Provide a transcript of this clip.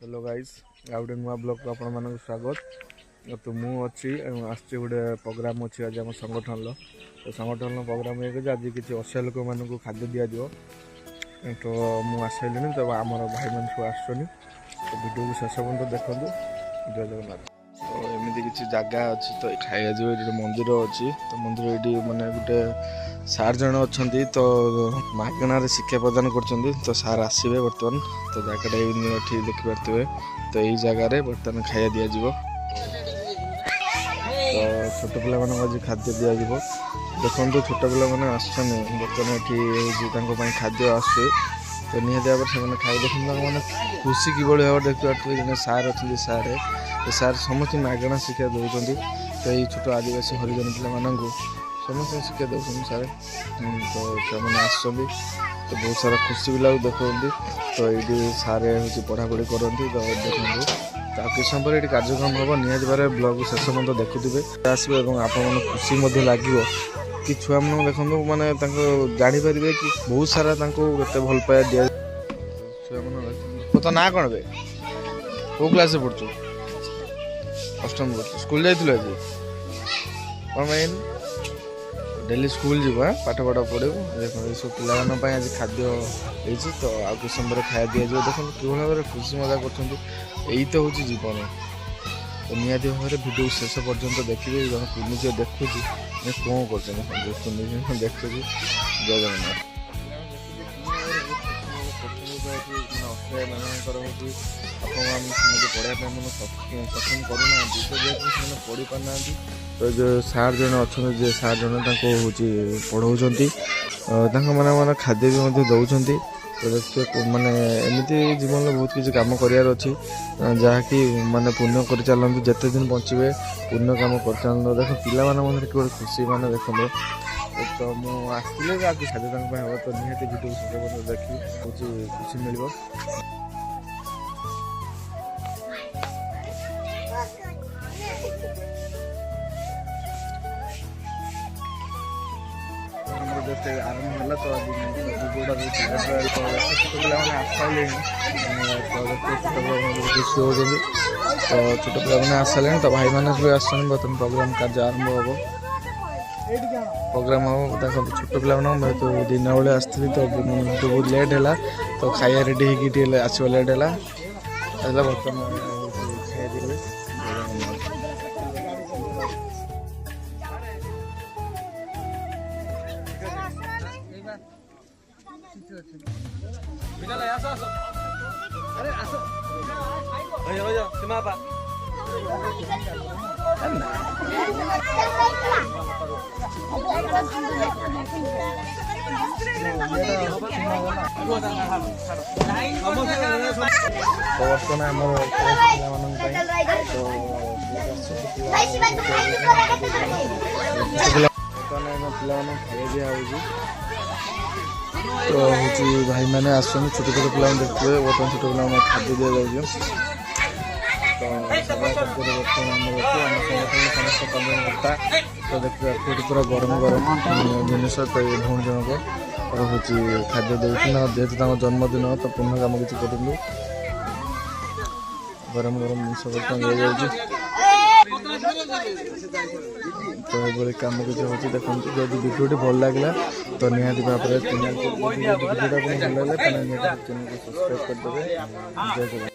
Hello guys गोटे नुआ blog को आपण मानक स्वागत। तो मु अच्छी आसची गोटे प्रोग्राम अच्छी आज आम संगठन तो संगठन प्रोग्राम आज किसी असहाय लोक मान खाद्य दि जाव तो मुझे तो आम भाई मान सब आसनी तो वीडियो को शेष पर्यटन देखु। जय जगन्नाथ। तो एमती किसी जगह अच्छी तो खाया जो मंदिर अच्छी तो मंदिर ये मानने गोटे सार जन अच्छा तो मागणार शिक्षा प्रदान कर सार आसवे बर्तमान तो जगटा ठीक देखिपे तो यही जगार बर्तमान खाया दि जाव तो छोट पिला आज खाद्य दि जाव देखो छोट पिला मैंने आसान बर्तमान ये खाद्य आसुए तो निहती भाव से खाई देखते मैंने खुशी कि भाव देखिए जन सार अच्छे सार समस्त मागणा शिक्षा दौरान तो ये छोट आदिवासी हरिजन पिला समस्त शिक्षा दौरान सारे तो से आस तो बहुत सारा खुशी पिला देखते तो ये सारे हूँ पढ़ापढ़ी करती तो देखते तो किस समय ये कार्यक्रम हम निहती भाव ब्लॉग शेष पर्यटन देखुवे आसवे और आपन खुशी लगे कि छुआ मन देखो माने जापर कि बहुत सारा केते भल पाया दिया छुआ मन तो ना कौन बे कौ क्लास पढ़ु अष्टम पढ़ु स्कूल जाइल आज कौन डेली स्कूल जीव पाठ पाठ पढ़े देख ये सब पाई आज खाद्य हो तो आ कि समय खाया दि जाए देख कि भाव खुशी मजा कर तो हूँ जीवन तो निहती भाव में भिडियो शेष पर्यटन देखिए जन कुनी झील देखुची कौन कर देखुची। जय जगन्नाथ। पढ़ाई मन सक्षम करूना तो जेहतु पढ़ी पारना तो जो सार जन अच्छा जे सार जन हूँ पढ़ाऊँ मैंने खाद्य भी दौरान तो देखिए माने एमती जीवन में बहुत किसी कम करार अच्छी जहाँकि माने पुण्य कर चलते जिते दिन बचे पुण्य कम कर चलते देख पिला मन कि खुशी माने देखते तो मुझे आज खाद्य हम तो निहती भिडियो देखी हूँ खुशी मिल जस्ट आरंभ है तो छोट पिला आसारे खुशी हो तो छोट पिला आसारे तो भाई मैंने भी आस बर्तमान प्रोग्राम कार्य आरंभ हम प्रोग्राम हम देखो छोट पिला तो दिन बेले आसती तो बहुत लेट है तो खाया रेडी होगी आसवा लेट है बर्तमान खाई देवे। अरे आसो सीमा खाई दिया तो हूँ भाई मैंने आसुन छोट छोट पिला देखते बर्तमान छोट पिला खाद्य दि जाए तो समस्त कर्मकर्ता तो देखिए पूरा गरम गरम जिनस तो ये भौण जनक और हूँ खाद्य देना जेहतु जन्मदिन तो पुण्य कम किसी करूँ गरम गरम जिन तो ये कम किसी होती देखो जब वीडियो भल लगे तो निहती भाव में वीडियो भल लगे चैनल को सब्सक्राइब करदे। जय जगन्नाथ।